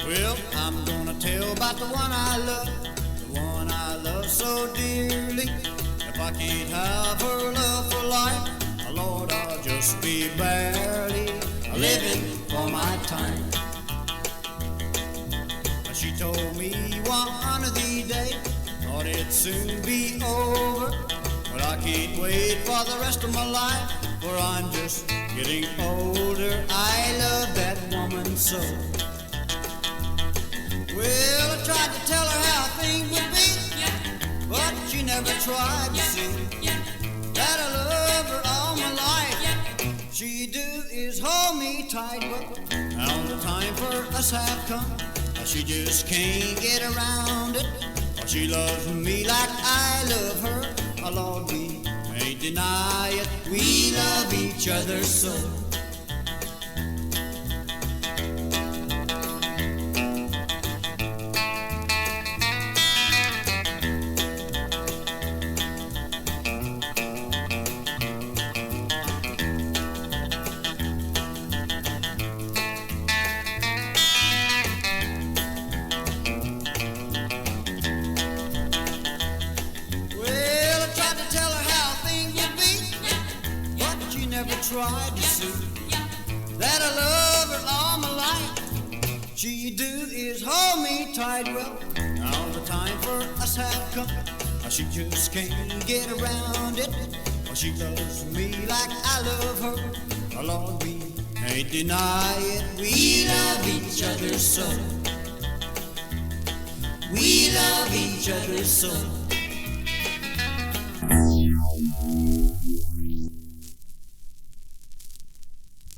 Well, I'm gonna tell about the one I love so dearly. If I can't have her love for life, oh Lord, I'll just be barely living for my time. She told me one of these days, thought it'd soon be over, but I can't wait for the rest of my life, for I'm just getting older. I love that woman so. Well, I tried to tell her how things would be, but she never tried to see that I love her all my life. She do is hold me tight, but now the time for us have come. She just can't get around it. She loves me like I love her. Oh Lord, we ain't deny it. We love each other so. Never tried to see that I love her all my life. She do is hold me tight. Well, now the time for us have come. She just can't get around it. She loves me like I love her. Oh Lord, we ain't deny it. We love each other so. We love each other so.